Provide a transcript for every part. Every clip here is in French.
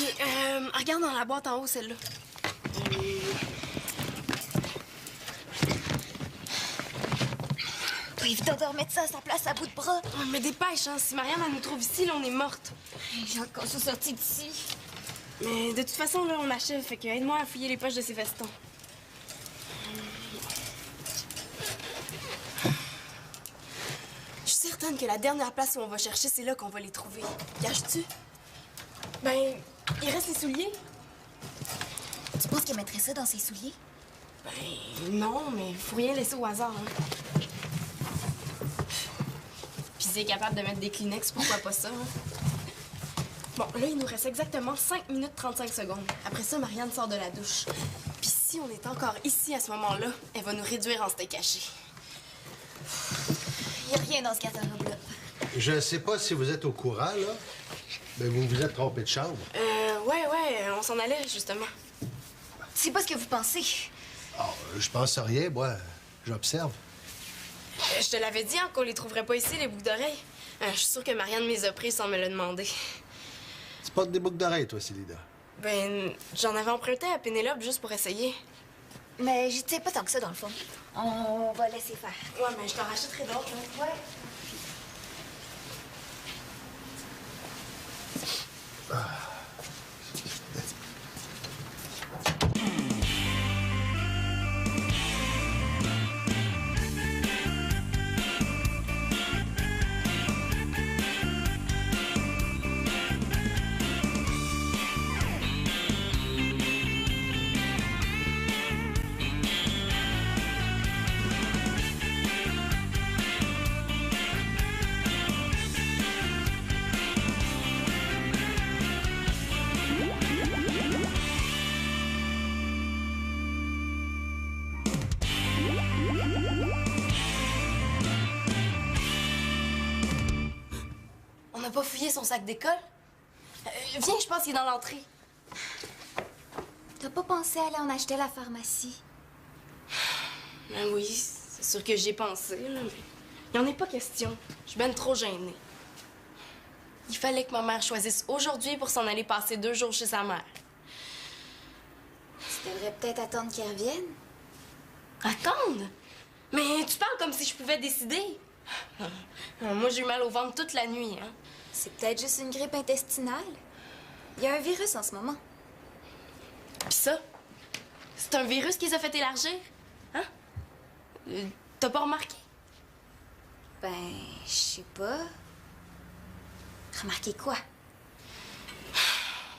OK, regarde dans la boîte en haut, celle-là. Pas évident de remettre ça à sa place à bout de bras. Oh, mais dépêche, hein. Si Marianne, elle nous trouve ici, là, on est morte. J'ai encore ça sorti d'ici. Mais de toute façon, là, on achève. Fait que aide-moi à fouiller les poches de ses vestons. Je suis certaine que la dernière place où on va chercher, c'est là qu'on va les trouver. Gages-tu? Ben, il reste les souliers. Tu penses qu'elle mettrait ça dans ses souliers? Ben, non, mais faut rien laisser au hasard, hein. Puis si elle est capable de mettre des Kleenex, pourquoi pas ça, hein? Bon, là, il nous reste exactement 5 minutes 35 secondes. Après ça, Marianne sort de la douche. Puis si on est encore ici à ce moment-là, elle va nous réduire en steak haché. Il n'y a rien dans ce garde-robe-là. Je sais pas si vous êtes au courant, là, mais vous vous êtes trompé de chambre. Ouais, on s'en allait, justement. C'est pas ce que vous pensez. Oh, je pense à rien, moi. J'observe. Je te l'avais dit, hein, qu'on les trouverait pas ici, les boucles d'oreilles. Je suis sûre que Marianne me les a pris sans me le demander. Tu portes des boucles d'oreilles, toi, Célida. Ben, j'en avais emprunté à Pénélope juste pour essayer. Mais j'y tiens pas tant que ça, dans le fond. On va laisser faire. Ouais, mais je t'en rachèterai d'autres, là. Ouais. On n'a pas fouillé son sac d'école? Viens, je pense qu'il est dans l'entrée. T'as pas pensé à aller en acheter à la pharmacie? Ben oui, c'est sûr que j'y ai pensé, là, mais il n'y en est pas question. Je suis ben trop gênée. Il fallait que ma mère choisisse aujourd'hui pour s'en aller passer 2 jours chez sa mère. Tu devrais peut-être attendre qu'il revienne. Attendre? Mais tu parles comme si je pouvais décider. Moi, j'ai eu mal au ventre toute la nuit, hein. C'est peut-être juste une grippe intestinale. Il y a un virus en ce moment. Pis ça, c'est un virus qui les a fait élargir, hein? T'as pas remarqué? Ben, je sais pas. Remarquez quoi?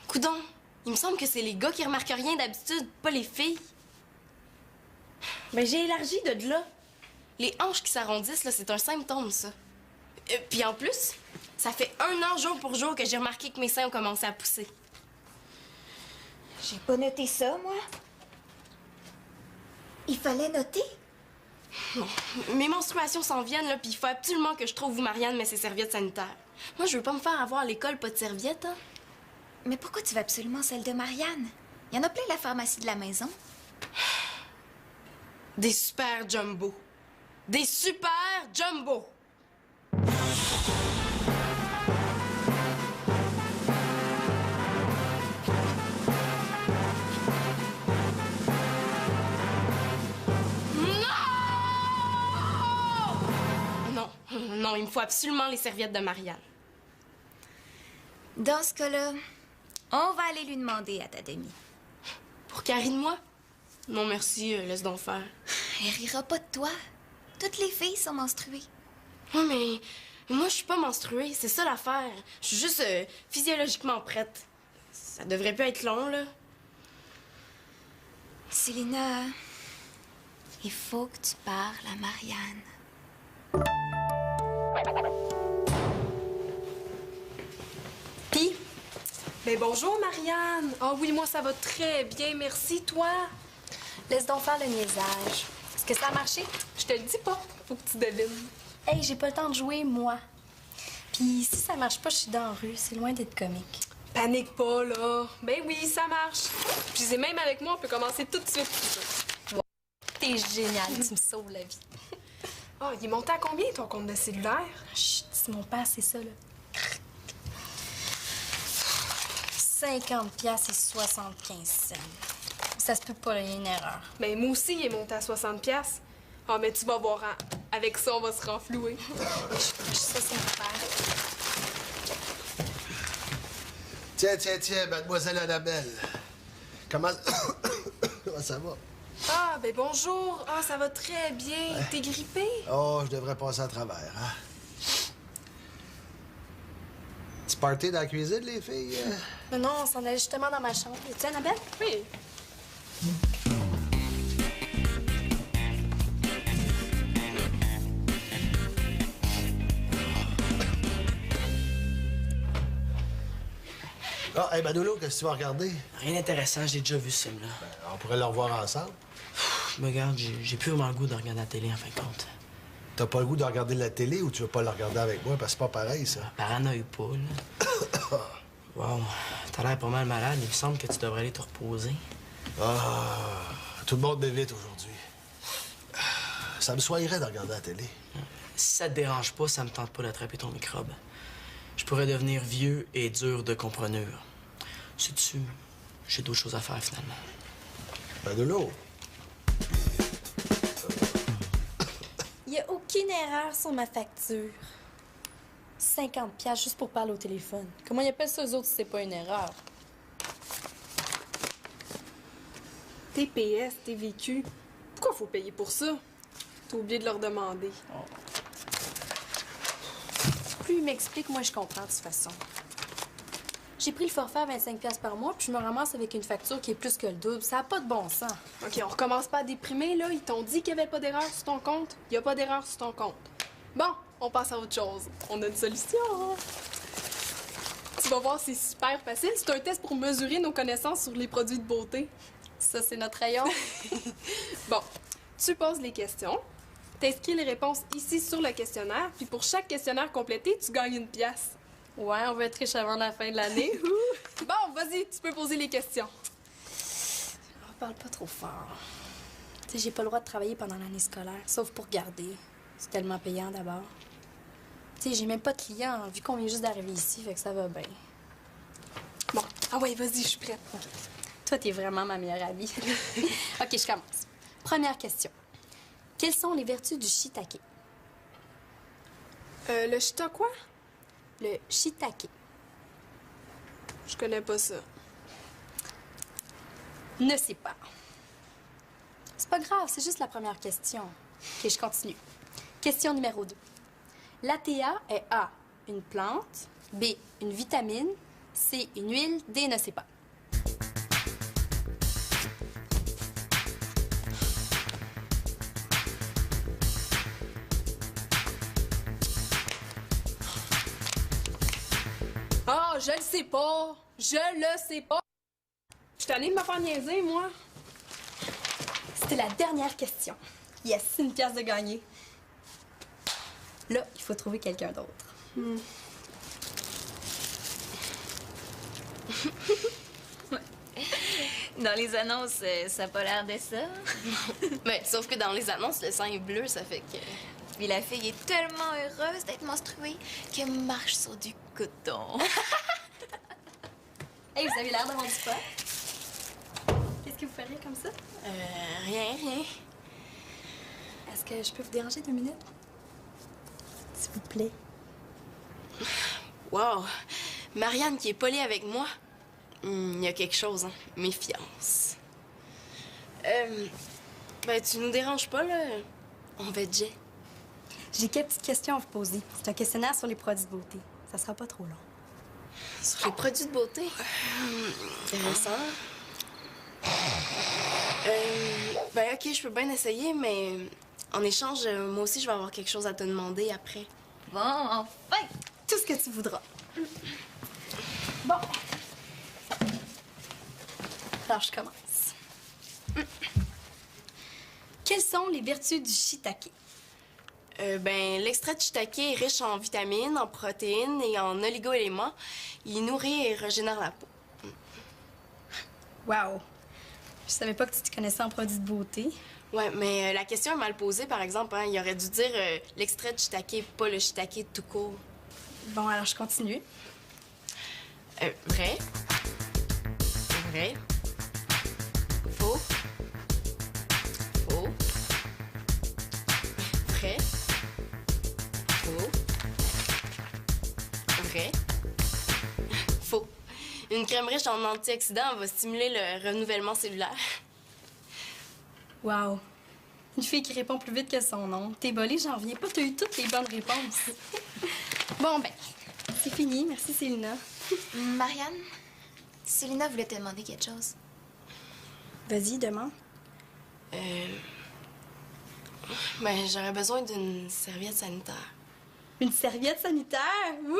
Coudon, il me semble que c'est les gars qui remarquent rien d'habitude, pas les filles. Ben, j'ai élargi de là. Les hanches qui s'arrondissent, là, c'est un symptôme, ça. Puis en plus, ça fait 1 an jour pour jour que j'ai remarqué que mes seins ont commencé à pousser. J'ai pas noté ça, moi. Il fallait noter? Mes menstruations s'en viennent, là, puis il faut absolument que je trouve où Marianne met ses serviettes sanitaires. Moi, je veux pas me faire avoir à l'école pas de serviettes, hein. Mais pourquoi tu veux absolument celle de Marianne? Il y en a plein à la pharmacie de la maison. Des super jumbo. Des super jumbo. Non, il me faut absolument les serviettes de Marianne. Dans ce cas-là, on va aller lui demander à ta demi. Pour Karine, moi? Non, merci, laisse donc faire. Elle rira pas de toi. Toutes les filles sont menstruées. Oui, mais moi, je suis pas menstruée, c'est ça l'affaire. Je suis juste physiologiquement prête. Ça devrait plus être long, là. Célina, il faut que tu parles à Marianne. Pis? Ben bonjour, Marianne. Ah oui, moi, ça va très bien, merci. Toi? Laisse donc faire le niaisage. Est-ce que ça a marché? Je te le dis pas. Faut que tu devines. Hey, j'ai pas le temps de jouer, moi. Puis si ça marche pas, je suis dans la rue. C'est loin d'être comique. Panique pas, là. Ben oui, ça marche. Puis c'est même avec moi, on peut commencer tout de suite. T'es génial, tu me sauves la vie. Ah, il est monté à combien, ton compte de cellulaire? Chut, c'est mon père, c'est ça, là. 50 piastres et 75 cents. Ça se peut pas, là, il y a une erreur. Mais moi aussi, il est monté à 60 piastres. Ah, mais tu vas voir, hein. Avec ça, on va se renflouer. Ça, c'est mon père. Tiens, mademoiselle Annabelle. Comment... Comment ça va? Ah, ben bonjour. Ah, ça va très bien. T'es grippé? Oh, je devrais passer à travers, hein? Petit party dans la cuisine, les filles? Non, on s'en allait justement dans ma chambre. Es-tu Annabelle? Oui. Ah, hey, Manolo, qu'est-ce que tu vas regarder? Rien d'intéressant, j'ai déjà vu ce film-là. On pourrait le revoir ensemble. Je me regarde, j'ai plus vraiment le goût de regarder la télé, en fin de compte. T'as pas le goût de regarder la télé ou tu veux pas le regarder avec moi? Parce que c'est pas pareil, ça. Paranoïe pas, là. Wow, t'as l'air pas mal malade. Il me semble que tu devrais aller te reposer. Ah, tout le monde m'évite aujourd'hui. Ça me soignerait de regarder la télé. Si ça te dérange pas, ça me tente pas d'attraper ton microbe. Je pourrais devenir vieux et dur de comprenure. Sais-tu, j'ai d'autres choses à faire, finalement. Manolo. Il n'y a aucune erreur sur ma facture. 50 piastres juste pour parler au téléphone. Comment ils appellent ça, eux autres, si c'est pas une erreur? TPS, TVQ. Pourquoi faut payer pour ça? T'as oublié de leur demander. Plus il m'explique, moi, je comprends de toute façon. J'ai pris le forfait à 25 piastres par mois, puis je me ramasse avec une facture qui est plus que le double. Ça n'a pas de bon sens. OK, on recommence pas à déprimer, là. Ils t'ont dit qu'il n'y avait pas d'erreur sur ton compte. Il n'y a pas d'erreur sur ton compte. Bon, on passe à autre chose. On a une solution. Tu vas voir, c'est super facile. C'est un test pour mesurer nos connaissances sur les produits de beauté. Ça, c'est notre rayon. Bon, tu poses les questions. T'inscris les réponses ici sur le questionnaire. Puis pour chaque questionnaire complété, tu gagnes une pièce. Ouais, on va être riche avant la fin de l'année. Bon, vas-y, tu peux poser les questions. On parle pas trop fort. Tu sais, j'ai pas le droit de travailler pendant l'année scolaire, sauf pour garder. C'est tellement payant d'abord. Tu sais, j'ai même pas de clients, vu qu'on vient juste d'arriver ici, fait que ça va bien. Bon, ah ouais, vas-y, je suis prête. Toi, t'es vraiment ma meilleure amie. OK, je commence. Première question. Quelles sont les vertus du shiitake? Le shita quoi? Le shiitake. Je connais pas ça. Ne sais pas. C'est pas grave, c'est juste la première question. OK, je continue. Question numéro 2. L'ATA est A, une plante, B, une vitamine, C, une huile, D, ne sais pas. Ah, je le sais pas. Je le sais pas. Je suis tannée de me faire niaiser, moi. C'était la dernière question. Yes, une pièce de gagné. Là, il faut trouver quelqu'un d'autre. Dans les annonces, ça n'a pas l'air de ça. Ben, sauf que dans les annonces, le sang est bleu, ça fait que... Puis la fille est tellement heureuse d'être menstruée qu'elle marche sur du coton. Hey, vous avez l'air d'avoir du fun. Qu'est-ce que vous feriez comme ça? Rien. Est-ce que je peux vous déranger 2 minutes? S'il vous plaît. Wow! Marianne qui est polie avec moi. Il y a quelque chose, hein? Méfiance. Ben, tu nous déranges pas, là? On va être jet. J'ai quelques petites questions à vous poser. C'est un questionnaire sur les produits de beauté. Ça sera pas trop long. Sur les produits de beauté? Intéressant. Ben, OK, je peux bien essayer, mais en échange, moi aussi, je vais avoir quelque chose à te demander après. Bon, enfin! Tout ce que tu voudras. Bon. Alors, je commence. Quelles sont les vertus du shiitake? Ben, l'extrait de shiitake est riche en vitamines, en protéines et en oligo-éléments. Il nourrit et régénère la peau. Wow. Je savais pas que tu te connaissais en produits de beauté. Ouais, mais la question est mal posée, par exemple. Hein. Il aurait dû dire l'extrait de shiitake, pas le shiitake tout court. Bon, alors je continue. Vrai? Vrai. Faux. Faux. Vrai. Faux. Vrai. Faux. Une crème riche en antioxydants va stimuler le renouvellement cellulaire. Wow. Une fille qui répond plus vite que son nom. T'es bolée, j'en reviens pas. T'as eu toutes les bonnes réponses. Bon, ben, c'est fini. Merci, Célina. Marianne, Célina voulait te demander quelque chose. Vas-y, demande. Ben, j'aurais besoin d'une serviette sanitaire. Une serviette sanitaire? Wouh!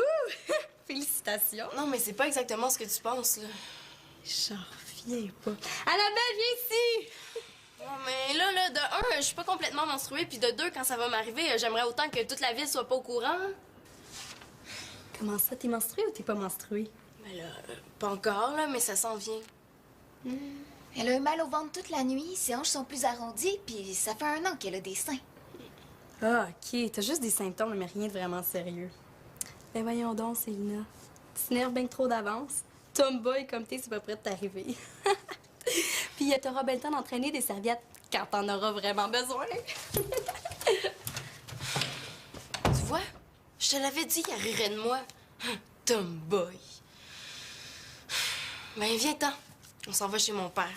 Félicitations. Non, mais c'est pas exactement ce que tu penses, là. J'en reviens pas. Annabelle, viens ici! Non, mais là, de un, je suis pas complètement menstruée, puis de deux, quand ça va m'arriver, j'aimerais autant que toute la ville soit pas au courant. Comment ça, t'es menstruée ou t'es pas menstruée? Ben là, pas encore, là, mais ça s'en vient. Elle a eu mal au ventre toute la nuit, ses hanches sont plus arrondies, puis ça fait 1 an qu'elle a des seins. Ah, OK. T'as juste des symptômes, mais rien de vraiment sérieux. Ben voyons donc, Célina. Tu t'énerves bien trop d'avance. Tomboy comme t'es, c'est pas près de t'arriver. Puis t'auras bien le temps d'entraîner des serviettes quand t'en auras vraiment besoin. Tu vois? Je te l'avais dit, il rirait de moi. Tomboy. Ben, viens-t'en. On s'en va chez mon père.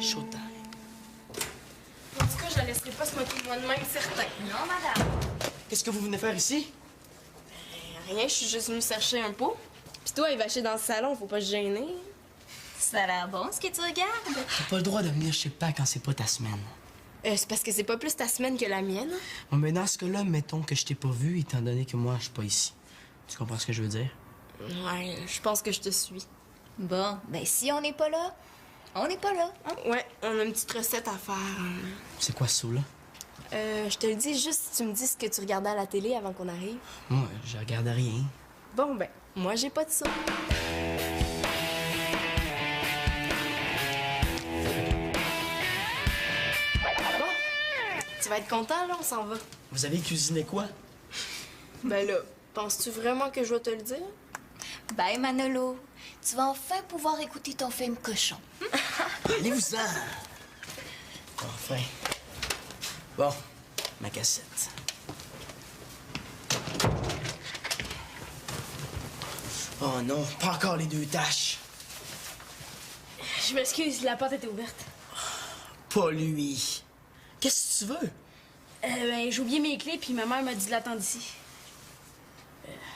Showtime. En tout cas, je la laisserai pas se moquer de moi de même, certain. Non, madame. Qu'est-ce que vous venez faire ici? Rien, je suis juste venue chercher un pot. Puis toi, il va acheter dans le salon, faut pas se gêner. Ça a l'air bon, ce que tu regardes. T'as pas le droit de venir chez Père quand c'est pas ta semaine. C'est parce que c'est pas plus ta semaine que la mienne. Bon, mais dans ce cas-là, mettons que je t'ai pas vu, étant donné que moi, je suis pas ici. Tu comprends ce que je veux dire? Ouais, je pense que je te suis. Bon, ben si on n'est pas là, on n'est pas là. Hein? Ouais, on a une petite recette à faire. C'est quoi ça, là? Je te le dis juste si tu me dis ce que tu regardais à la télé avant qu'on arrive. Moi, je regarde rien. Bon, ben, moi, j'ai pas de ça. Bon, tu vas être content, là, on s'en va. Vous avez cuisiné quoi? Ben là, penses-tu vraiment que je vais te le dire? Bye, Manolo. Tu vas enfin pouvoir écouter ton film cochon. Allez-vous-en! Enfin. Bon, ma cassette. Oh non, pas encore les 2 taches. Je m'excuse, la porte était ouverte. Pas lui. Qu'est-ce que tu veux? Ben, j'ai oublié mes clés, puis ma mère m'a dit de l'attendre ici.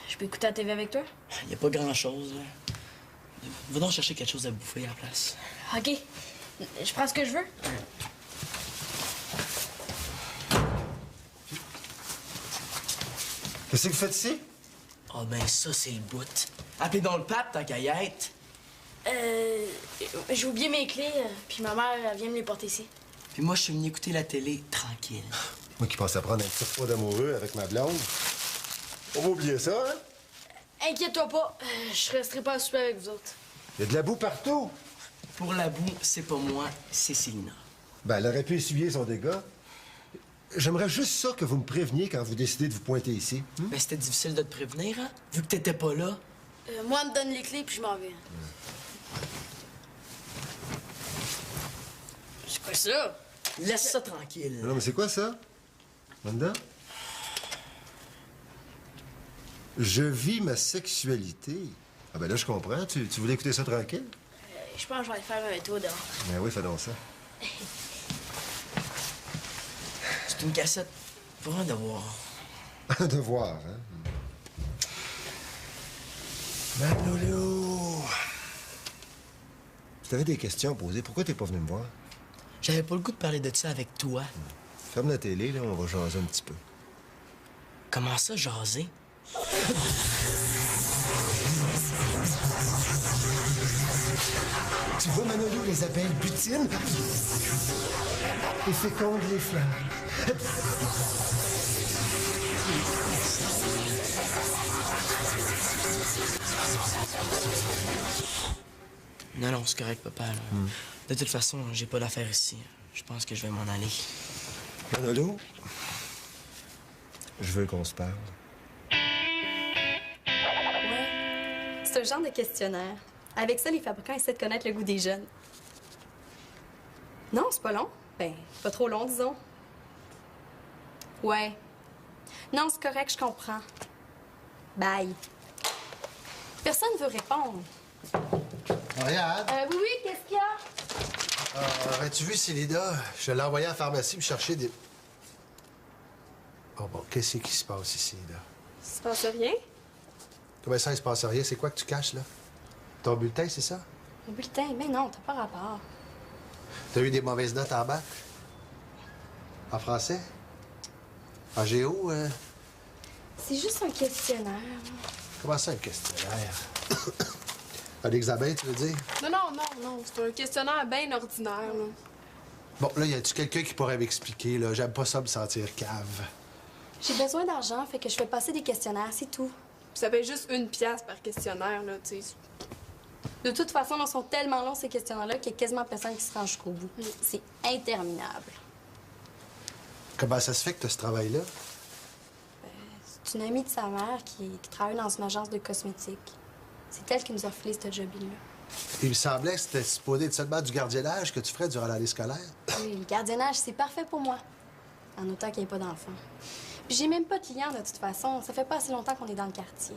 Je peux écouter la TV avec toi? Y a pas grand-chose, là. Va donc chercher quelque chose à bouffer à la place. OK. Je prends ce que je veux. Qu'est-ce que vous faites ici? Ah ben ça, c'est le bout. Appelez donc le pape, tant qu'à y être. J'ai oublié mes clés, puis ma mère elle vient me les porter ici. Puis moi, je suis venu écouter la télé, tranquille. Moi qui pensais prendre un petit froid d'amoureux avec ma blonde. On va oublier ça, hein? Inquiète-toi pas, je resterai pas à souper avec vous autres. Il y a de la boue partout. Pour la boue, c'est pas moi, c'est Célina. Ben, elle aurait pu essuyer son dégât. J'aimerais juste ça que vous me préveniez quand vous décidez de vous pointer ici. Ben c'était difficile de te prévenir, hein? Vu que t'étais pas là. Moi, me donne les clés, puis je m'en vais. C'est quoi ça? Laisse ça tranquille. Non, mais c'est quoi ça? Là-dedans? Je vis ma sexualité. Ah ben là, je comprends. Tu voulais écouter ça tranquille? Je pense que je vais aller faire un tour dehors. Ben oui, fais donc ça. C'est une cassette pour un devoir. Un devoir, hein? Manolo! Si t'avais des questions à poser, pourquoi t'es pas venu me voir? J'avais pas le goût de parler de ça avec toi. Ferme la télé, là, on va jaser un petit peu. Comment ça, jaser? Tu vois, Manolo, les abeilles butinent et fécondent les fleurs. Non, non, c'est correct, papa. Là. De toute façon, j'ai pas d'affaires ici. Je pense que je vais m'en aller. Manolo, je veux qu'on se parle. Ouais. C'est un genre de questionnaire. Avec ça, les fabricants essaient de connaître le goût des jeunes. Non, c'est pas long. Ben, pas trop long, disons. Ouais. Non, c'est correct, je comprends. Bye. Personne veut répondre. Regarde. Oui, qu'est-ce qu'il y a? Aurais-tu vu Célida? Je l'ai envoyée à la pharmacie me chercher des... Oh bon, qu'est-ce qui se passe ici, là? Il se passe rien? Comment ça, il se passe rien? C'est quoi que tu caches, là? Ton bulletin, c'est ça? Mon bulletin? Mais non, t'as pas rapport. T'as eu des mauvaises notes en bac? En français? En géo? C'est juste un questionnaire. Comment ça, un questionnaire? Un examen, tu veux dire? Non. C'est un questionnaire bien ordinaire, là. Bon, là, y a-tu quelqu'un qui pourrait m'expliquer, là? J'aime pas ça me sentir cave. J'ai besoin d'argent, fait que je fais passer des questionnaires, c'est tout. Puis ça fait juste 1 pièce par questionnaire, là, tu sais. De toute façon, ils sont tellement longs, ces questionnaires-là, qu'il y a quasiment personne qui se rend jusqu'au bout. C'est interminable. Comment ça se fait que t'as ce travail-là? C'est une amie de sa mère qui travaille dans une agence de cosmétiques. C'est elle qui nous a filé ce job-là. Il me semblait que c'était supposé être seulement du gardiennage que tu ferais durant l'année scolaire. Oui, le gardiennage, c'est parfait pour moi. En autant qu'il n'y ait pas d'enfants. Puis j'ai même pas de clients, de toute façon. Ça fait pas assez longtemps qu'on est dans le quartier.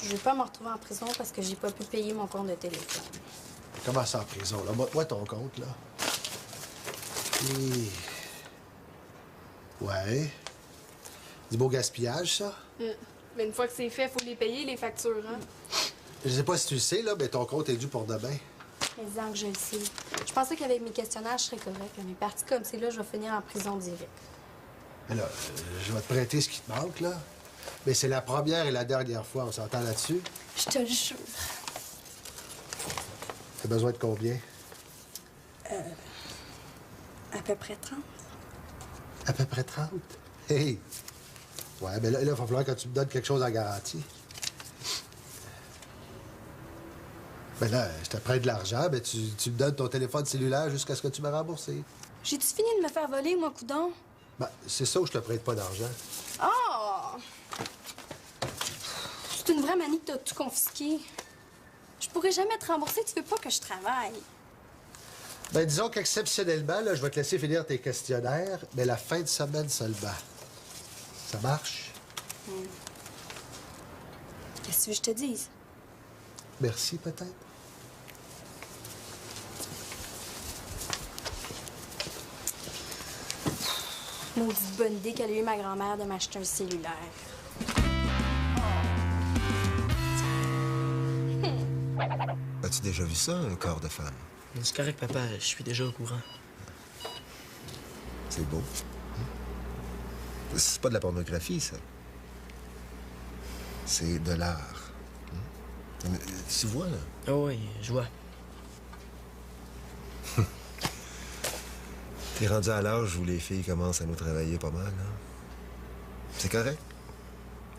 Je vais pas me retrouver en prison parce que j'ai pas pu payer mon compte de téléphone. Comment ça en prison, là? Montre-moi ton compte, là. Et... Ouais. Du beau gaspillage, ça? Mais une fois que c'est fait, faut les payer, les factures, hein? Je sais pas si tu le sais, là, mais ton compte est dû pour demain. Mais disant que je le sais. Je pensais qu'avec mes questionnaires, je serais correcte. Mais parti comme c'est là, je vais finir en prison direct. Mais là, je vais te prêter ce qui te manque, là. Mais c'est la première et la dernière fois, on s'entend là-dessus. Je te le jure. T'as besoin de combien? À peu près 30. À peu près 30? Hey! Ouais, mais là, il va falloir que tu me donnes quelque chose en garantie. Ben là, je te prête de l'argent, mais tu me donnes ton téléphone cellulaire jusqu'à ce que tu me rembourses. J'ai-tu fini de me faire voler, moi, coudon? Ben, c'est ça où je te prête pas d'argent. Oh! C'est une vraie manie que t'as tout confisqué. Je pourrais jamais te rembourser, tu veux pas que je travaille. Ben, disons qu'exceptionnellement, là, je vais te laisser finir tes questionnaires, mais la fin de semaine seulement. Ça marche? Qu'est-ce que tu veux que je te dise? Merci, peut-être? Maudite bonne idée qu'elle a eu ma grand-mère de m'acheter un cellulaire. As-tu déjà vu ça, un corps de femme? C'est correct, papa. Je suis déjà au courant. C'est beau. C'est pas de la pornographie, ça. C'est de l'art. Mais, tu vois, là? Oh oui, je vois. T'es rendu à l'âge où les filles commencent à nous travailler pas mal, hein? C'est correct.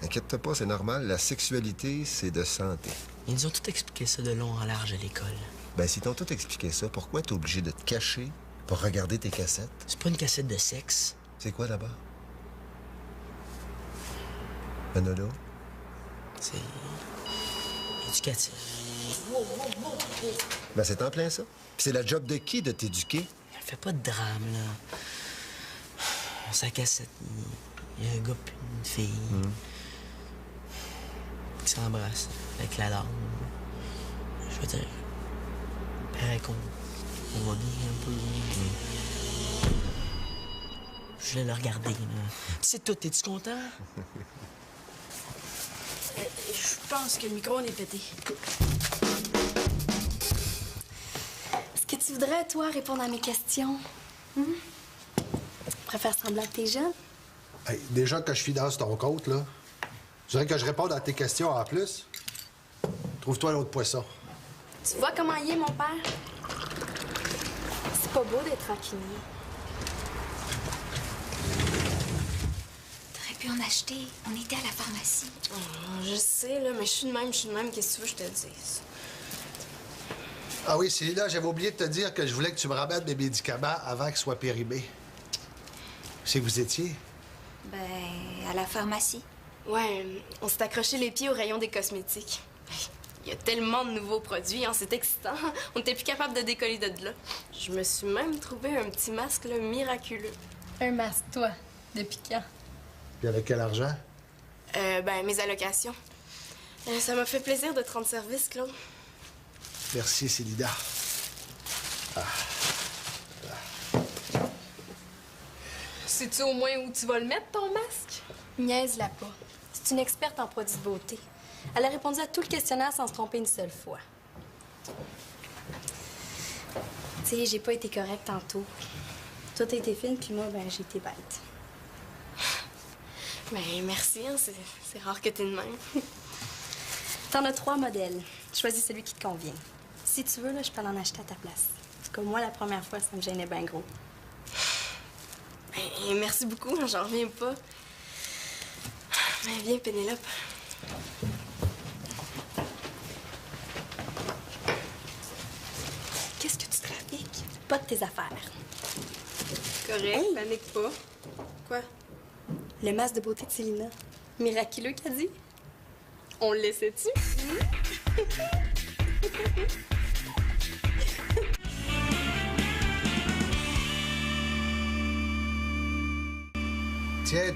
Inquiète-toi pas, c'est normal. La sexualité, c'est de santé. Ils nous ont tout expliqué ça de long en large à l'école. Ben, si t'ont tout expliqué ça, pourquoi t'es obligé de te cacher pour regarder tes cassettes? C'est pas une cassette de sexe. C'est quoi, là-bas? Manolo? C'est éducatif. Ben, c'est en plein ça. Puis c'est la job de qui de t'éduquer? Fais pas de drame, là. Sa cassette, il y a un gars puis une fille qui s'embrassent avec la dame. Je veux dire, pareil qu'on va bien un peu. Je voulais le regarder, là. C'est tout, es-tu content? Je pense que le micro est pété. Est-ce que tu voudrais, toi, répondre à mes questions? Tu préfères semblant que t'es jeune? Hey, déjà que je finance ton compte, là, je voudrais que je réponde à tes questions en plus. Trouve-toi l'autre poisson. Tu vois comment il est, mon père? C'est pas beau d'être tranquille. T'aurais pu en acheter. On était à la pharmacie. Je sais, là, mais je suis de même, qu'est-ce que tu veux que je te dise? Ah oui, Célina, j'avais oublié de te dire que je voulais que tu me ramènes mes médicaments avant qu'ils soient périmés. C'est que vous étiez? Ben, à la pharmacie. Ouais, on s'est accroché les pieds au rayon des cosmétiques. Il y a tellement de nouveaux produits, hein, c'est excitant. On n'était plus capable de décoller de là. Je me suis même trouvé un petit masque là, miraculeux. Un masque, toi. Depuis quand? Puis avec quel argent? Ben, mes allocations. Ça m'a fait plaisir de te rendre service, Claude. Merci, Célina. Sais-tu au moins où tu vas le mettre, ton masque? Niaise-la pas. C'est une experte en produits de beauté. Elle a répondu à tout le questionnaire sans se tromper une seule fois. Tu sais, j'ai pas été correcte tantôt. Toi, t'as été fine, puis moi, ben, j'ai été bête. Ben, merci, hein, c'est rare que t'es de même. T'en as 3 modèles. Choisis celui qui te convient. Si tu veux, là, je peux en acheter à ta place. En tout cas, moi, la première fois, ça me gênait bien gros. Ben, merci beaucoup, j'en reviens pas. Ben, viens, Pénélope. Qu'est-ce que tu trafiques? Pas de tes affaires. Correct, panique pas. Quoi? Le masque de beauté de Célina. Miraculeux, qu'a dit? On le laissait-tu?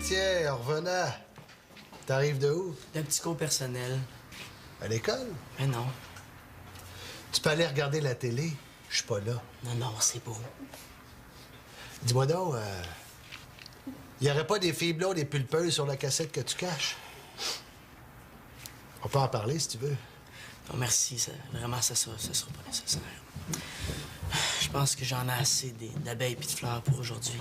Tiens, en revenant. T'arrives de où? Le petit cours personnel. À l'école? Mais non. Tu peux aller regarder la télé. Je suis pas là. Non, c'est beau. Dis-moi donc, y aurait pas des filles blondes et pulpeuses sur la cassette que tu caches? On peut en parler si tu veux. Non, merci. Vraiment, ça sera pas nécessaire. Je pense que j'en ai assez d'abeilles et de fleurs pour aujourd'hui.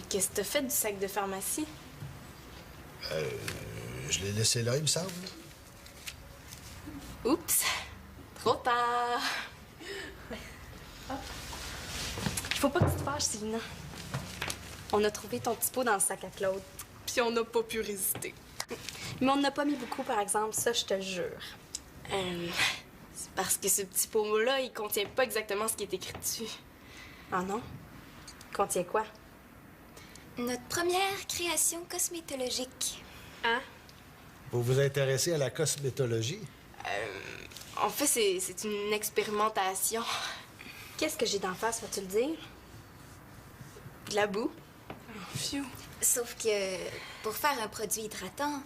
Qu'est-ce que t'as fait du sac de pharmacie? Je l'ai laissé là, il me semble. Oups! Trop tard! Il faut pas que tu te fâches, Célina. On a trouvé ton petit pot dans le sac à Claude. Puis on n'a pas pu résister. Mais on n'a pas mis beaucoup, par exemple, ça, je te jure. C'est parce que ce petit pot-là, il contient pas exactement ce qui est écrit dessus. Ah non? Contient quoi? Notre première création cosmétologique. Hein? Vous vous intéressez à la cosmétologie? En fait, c'est une expérimentation. Qu'est-ce que j'ai d'en face, vas-tu le dire? De la boue. Phew. Sauf que pour faire un produit hydratant,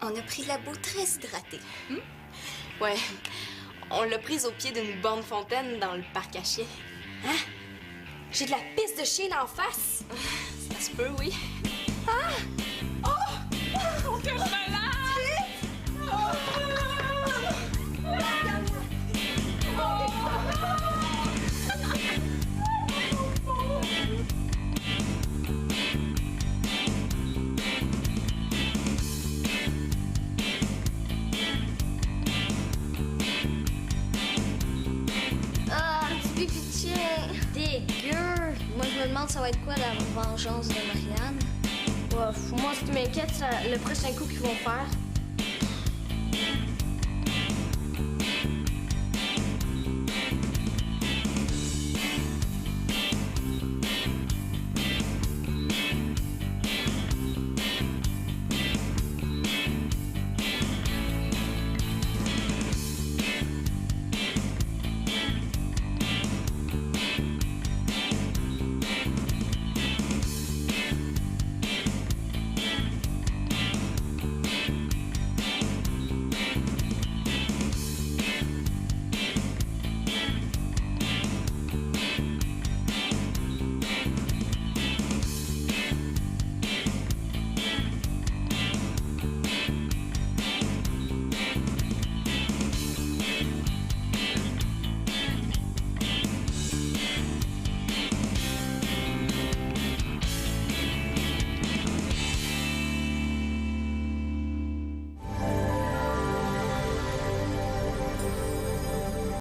on a pris de la boue très hydratée. Ouais. On l'a prise au pied d'une borne fontaine dans le parc à chiens. Hein? J'ai de la pisse de chien en face! Ça se peut, oui. Ah, du pipi de chien. Dégueu. Moi, je me demande ça va être quoi la vengeance de Marianne. Ouais, moi, ce qui m'inquiète, c'est le prochain coup qu'ils vont faire.